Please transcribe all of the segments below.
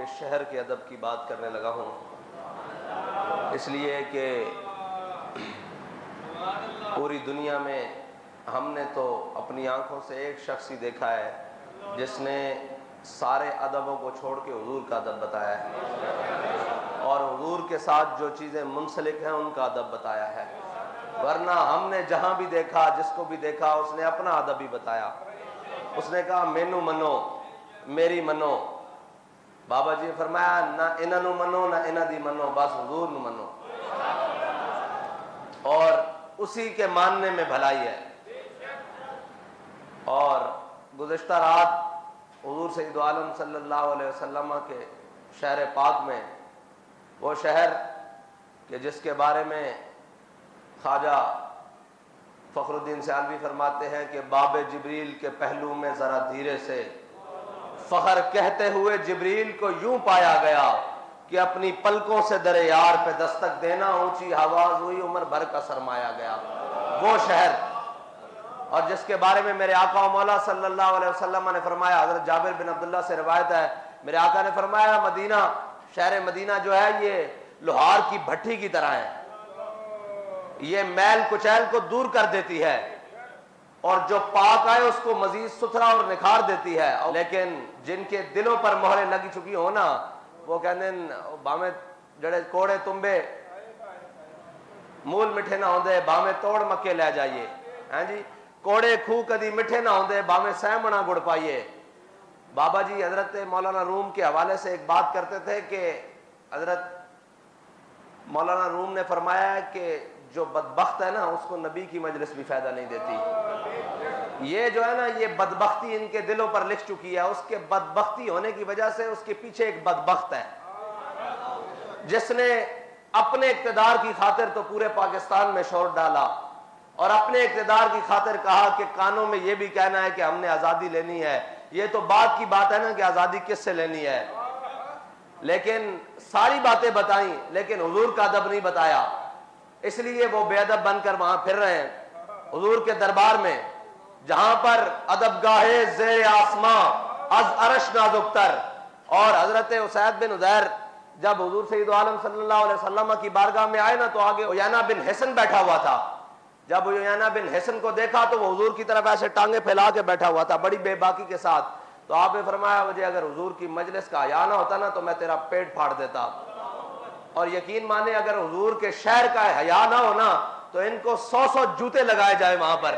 کے شہر کے ادب کی بات کرنے لگا ہوں، اس لیے کہ پوری دنیا میں ہم نے تو اپنی آنکھوں سے ایک شخص ہی دیکھا ہے جس نے سارے ادبوں کو چھوڑ کے حضور کا ادب بتایا ہے، اور حضور کے ساتھ جو چیزیں منسلک ہیں ان کا ادب بتایا ہے۔ ورنہ ہم نے جہاں بھی دیکھا، جس کو بھی دیکھا، اس نے اپنا ادب ہی بتایا۔ اس نے کہا مینو منو، میری منو۔ بابا جی نے فرمایا نہ انہاں نو منو نہ انہاں دی منو، بس حضور نو منو، اور اسی کے ماننے میں بھلائی ہے۔ اور گزشتہ رات حضور سید عالم صلی اللہ علیہ وسلم کے شہر پاک میں، وہ شہر کہ جس کے بارے میں خواجہ فخر الدین سیالوی فرماتے ہیں کہ باب جبریل کے پہلو میں ذرا دھیرے سے فخر کہتے ہوئے جبریل کو یوں پایا گیا کہ اپنی پلکوں سے در یار پہ دستک دینا اونچی آواز ہوئی، عمر بھر کا سرمایا گیا وہ شہر، اور جس کے بارے میں میرے آقا و مولا صلی اللہ علیہ وسلم نے فرمایا، حضرت جابر بن عبداللہ سے روایت ہے، میرے آقا نے فرمایا مدینہ، شہر مدینہ جو ہے یہ لوہار کی بھٹی کی طرح ہے، یہ میل کچیل کو دور کر دیتی ہے اور جو پاک آئے اس کو مزید ستھرا اور نکھار دیتی ہے، لیکن جن کے دلوں پر مہریں لگی چکی ہو نا، وہ کہتے ہیں بامے جڑے کوڑے تمبے مول مٹھے نہ ہوندے بامے توڑ مکے لے جائیے، ہاں جی، کوڑے کھو کدی مٹھے نہ ہوندے بامے سہمنا گڑ پائیے۔ بابا جی حضرت مولانا روم کے حوالے سے ایک بات کرتے تھے کہ حضرت مولانا روم نے فرمایا ہے کہ جو بدبخت ہے نا اس کو نبی کی مجلس بھی فائدہ نہیں دیتی۔ یہ جو ہے نا یہ بدبختی ان کے دلوں پر لکھ چکی ہے، اس کے بدبختی ہونے کی وجہ سے اس کے پیچھے ایک بدبخت ہے جس نے اپنے اقتدار کی خاطر تو پورے پاکستان میں شور ڈالا، اور اپنے اقتدار کی خاطر کہا کہ کانوں میں یہ بھی کہنا ہے کہ ہم نے آزادی لینی ہے۔ یہ تو بات کی بات ہے نا کہ آزادی کس سے لینی ہے، لیکن ساری باتیں بتائیں لیکن حضور کا ادب نہیں بتایا، اس لیے وہ بے ادب بن کر وہاں پھر رہے ہیں حضور کے دربار میں، جہاں پر ادب گاہے زیر آسماں از عرش نازک تر۔ اور حضرت اسید بن عزیر جب حضور سید عالم صلی اللہ علیہ وسلم کی بارگاہ میں آئے نا تو آگے عیینہ بن حسن بیٹھا ہوا تھا۔ جب عیینہ بن حسن کو دیکھا تو وہ حضور کی طرف ایسے ٹانگیں پھیلا کے بیٹھا ہوا تھا بڑی بے باکی کے ساتھ، تو آپ نے فرمایا مجھے اگر حضور کی مجلس کا حیا نہ ہوتا نا تو میں تیرا پیٹ پھاڑ دیتا، اور یقین مانے اگر حضور کے شہر کا حیا نہ ہونا تو ان کو 100 جوتے لگائے جائے وہاں پر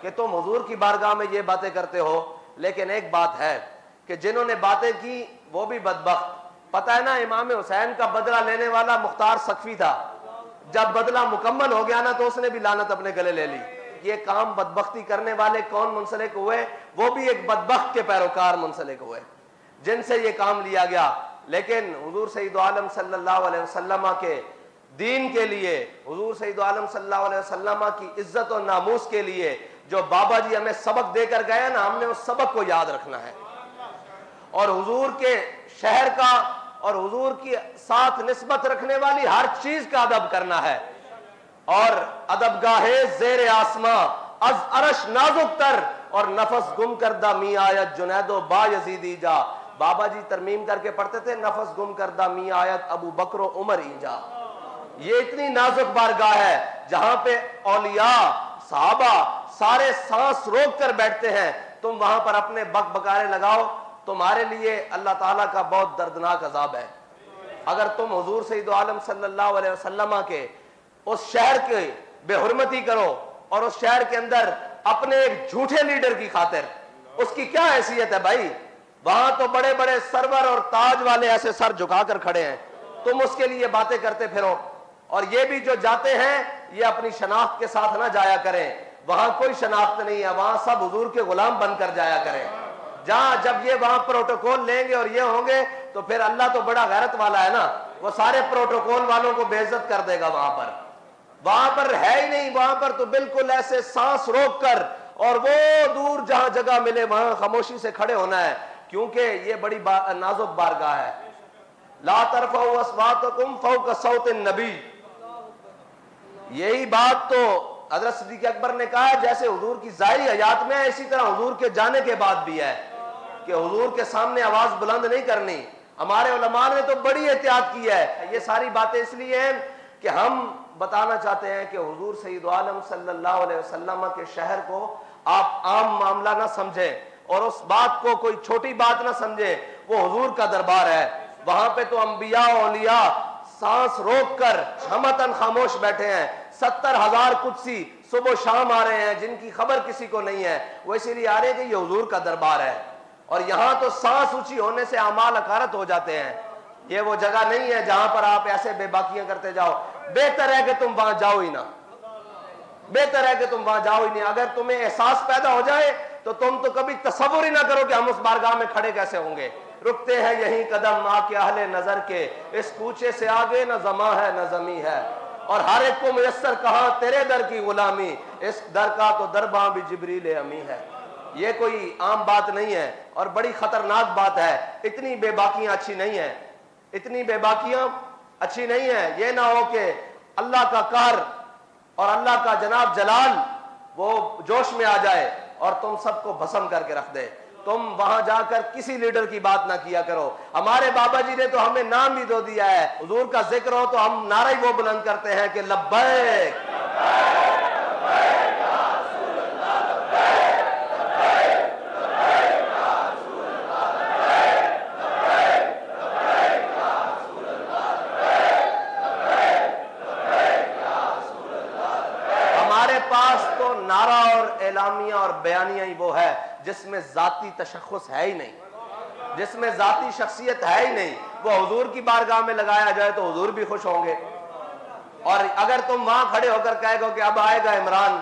کہ تم حضور کی بارگاہ میں یہ باتیں کرتے ہو۔ لیکن ایک بات ہے کہ جنہوں نے باتیں کی وہ بھی بدبخت، پتہ ہے نا امام حسین کا بدلہ لینے والا مختار سقفی تھا، جب بدلہ مکمل ہو گیا نا تو اس نے بھی لعنت اپنے گلے لے لی۔ یہ کام بدبختی کرنے والے کون منسلک ہوئے؟ وہ بھی ایک بدبخت کے پیروکار منسلک ہوئے جن سے یہ کام لیا گیا۔ لیکن حضور سید عالم صلی اللہ علیہ وسلم کے دین کے لیے، حضور سید عالم صلی اللہ علیہ وسلم کی عزت و ناموس کے لیے جو بابا جی ہمیں سبق دے کر گئے نا، ہم نے اس سبق کو یاد رکھنا ہے، اور حضور کے شہر کا اور حضور کی ساتھ نسبت رکھنے والی ہر چیز کا ادب کرنا ہے۔ اور ادب گاہے زیر آسماں از عرش نازک تر، اور نفس گم کردہ می آیت جنید و با یزیدی جا۔ بابا جی ترمیم کر کے پڑھتے تھے نفس گم کردہ می آیت ابو بکر و عمر ایجا۔ یہ اتنی نازک بارگاہ ہے جہاں پہ اولیاء صحابہ سارے سانس روک کر بیٹھتے ہیں، تم وہاں پر اپنے بک بکارے لگاؤ، تمہارے لیے اللہ تعالیٰ کا بہت دردناک عذاب ہے۔ اگر تم حضور سید عالم صلی اللہ علیہ وسلم کے اس شہر کی بے حرمتی کرو اور اس شہر کے اندر اپنے ایک جھوٹے لیڈر کی خاطر، اس کی کیا حیثیت ہے بھائی؟ وہاں تو بڑے بڑے سرور اور تاج والے ایسے سر جھکا کر کھڑے ہیں، تم اس کے لیے باتیں کرتے پھرو۔ اور یہ بھی جو جاتے ہیں یہ اپنی شناخت کے ساتھ نہ جایا کریں، وہاں کوئی شناخت نہیں ہے، وہاں سب حضور کے غلام بن کر جایا کریں۔ جہاں جب یہ وہاں پروٹوکول لیں گے اور یہ ہوں گے تو پھر اللہ تو بڑا غیرت والا ہے نا، وہ سارے پروٹوکول والوں کو بے عزت کر دے گا۔ وہاں پر ہے ہی نہیں، وہاں پر تو بالکل ایسے سانس روک کر اور وہ دور جہاں جگہ ملے وہاں خاموشی سے کھڑے ہونا ہے، کیونکہ یہ بڑی نازک بارگاہ ہے۔ لا ترفعوا اصواتکم فوق صوت النبی، یہی بات تو حضرت صدیق اکبر نے کہا ہے جیسے حضور کی ظاہری حیات میں ہے اسی طرح حضور کے جانے کے بعد بھی ہے کہ حضور کے سامنے آواز بلند نہیں کرنی، ہمارے علماء نے تو بڑی احتیاط کی ہے. یہ ساری باتیں اس لیے ہیں کہ ہم بتانا چاہتے ہیں کہ حضور سید عالم صلی اللہ علیہ وسلم کے شہر کو آپ عام معاملہ نہ سمجھیں اور اس بات کو کوئی چھوٹی بات نہ سمجھیں. وہ حضور کا دربار ہے. وہاں پہ تو انبیاء اولیاء سانس روک کر ہمتن خاموش بیٹھے ہیں. 70,000 قدسی صبح و شام آ رہے ہیں جن کی خبر کسی کو نہیں ہے. وہ اسی لیے آ رہے ہیں کہ یہ حضور کا دربار ہے. اور یہاں تو سانس اونچی ہونے سے اعمال اکارت ہو جاتے ہیں. یہ وہ جگہ نہیں ہے جہاں پر آپ ایسے بے باکیاں کرتے جاؤ. بہتر ہے کہ تم وہاں جاؤ ہی نہ. بہتر ہے کہ تم وہاں جاؤ ہی نہیں. اگر تمہیں احساس پیدا ہو جائے تو تم تو کبھی تصور ہی نہ کرو کہ ہم اس بارگاہ میں کھڑے کیسے ہوں گے. رکتے ہیں یہیں قدم آ کے اہل نظر کے, اس کوچے سے آگے نہ زماں ہے نہ زمیں ہے. اور ہر ایک کو میسر کہاں تیرے در کی غلامی, اس در کا تو درباں بھی جبریل امی ہے. یہ کوئی عام بات نہیں ہے اور بڑی خطرناک بات ہے. اتنی بے باکیاں اچھی نہیں ہیں, اتنی بے باکیاں اچھی نہیں ہیں. یہ نہ ہو کہ اللہ کا قہر اور اللہ کا جناب جلال وہ جوش میں آ جائے اور تم سب کو بھسم کر کے رکھ دے. تم وہاں جا کر کسی لیڈر کی بات نہ کیا کرو. ہمارے بابا جی نے تو ہمیں نام بھی دو دیا ہے. حضور کا ذکر ہو تو ہم نعرہ ہی وہ بلند کرتے ہیں کہ لبیک نعرہ اور اعلامیہ اور بیانیہ ہی وہ ہے جس میں ذاتی تشخص ہے ہی نہیں, جس میں ذاتی شخصیت ہے ہی نہیں. وہ حضور کی بارگاہ میں لگایا جائے تو حضور بھی خوش ہوں گے. اور اگر تم وہاں کھڑے ہو کر کہے گو کہ اب آئے گا عمران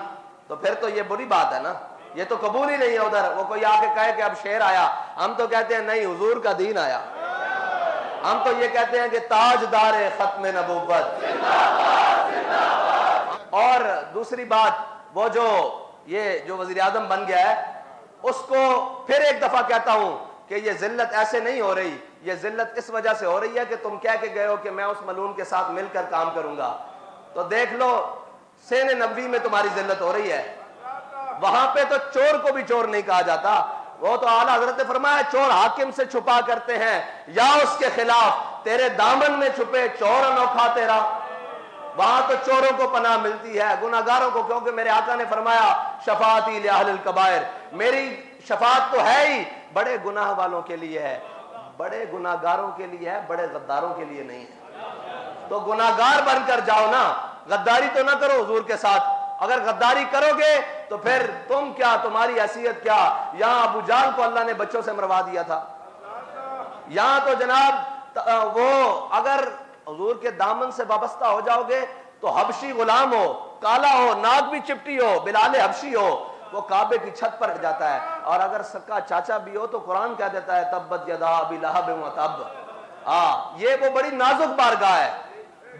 تو پھر تو یہ بری بات ہے نا. یہ تو قبول ہی نہیں ہے. ادھر وہ کوئی آ کے کہے کہ اب شیر آیا, ہم تو کہتے ہیں نہیں, حضور کا دین آیا. ہم تو یہ کہتے ہیں کہ تاجدار ختم نبوت. اور دوسری بات, وہ جو وزیر اعظم بن گیا ہے اس کو پھر ایک دفعہ کہتا ہوں کہ یہ ذلت ایسے نہیں ہو رہی. یہ ذلت اس وجہ سے ہو رہی ہے کہ تم کہہ کے گئے ہو کہ میں اس ملعون کے ساتھ مل کر کام کروں گا. تو دیکھ لو سین نبوی میں تمہاری ذلت ہو رہی ہے. وہاں پہ تو چور کو بھی چور نہیں کہا جاتا. وہ تو اعلیٰ حضرت نے فرمایا چور حاکم سے چھپا کرتے ہیں یا اس کے خلاف, تیرے دامن میں چھپے چور انوکھا تیرا. وہاں تو چوروں کو پناہ ملتی ہے, گناہگاروں کو, کیونکہ میرے آقا نے فرمایا شفاعتی لأہل الکبائر, میری شفاعت تو ہے ہی بڑے گناہ والوں کے لیے ہے, بڑے گناہگاروں کے لیے ہے, بڑے غداروں کے لیے نہیں ہے. تو گناہگار بن کر جاؤ نا, غداری تو نہ کرو حضور کے ساتھ. اگر غداری کرو گے تو پھر تم کیا, تمہاری حیثیت کیا. یہاں ابو جہل کو اللہ نے بچوں سے مروا دیا تھا. یہاں تو جناب وہ اگر حضور کے دامن سے وابستہ ہو جاؤ گے تو حبشی غلام ہو, کالا ہو, ناک بھی چپٹی ہو, بلال حبشی ہو, وہ کعبے کی چھت پر جاتا ہے. اور اگر سکا چاچا بھی ہو تو قرآن کہہ دیتا ہے تبت یدا ابی لہب وتب. یہ وہ بڑی نازک بارگاہ ہے,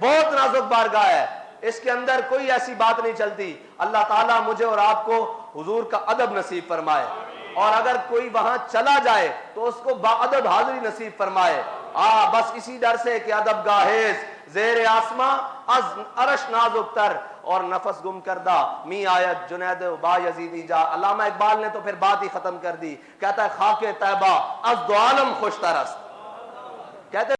بہت نازک بارگاہ ہے. اس کے اندر کوئی ایسی بات نہیں چلتی. اللہ تعالیٰ مجھے اور آپ کو حضور کا ادب نصیب فرمائے, اور اگر کوئی وہاں چلا جائے تو اس کو باادب حاضری نصیب فرمائے. بس اسی ڈر سے کہ ادب گاہیز زیر آسماں از عرش نازک تر اور نفس گم کردہ می آیت جنید با یزیدی جا. علامہ اقبال نے تو پھر بات ہی ختم کر دی, کہتا ہے خاک طیبہ از دو عالم خوش ترست. کہتے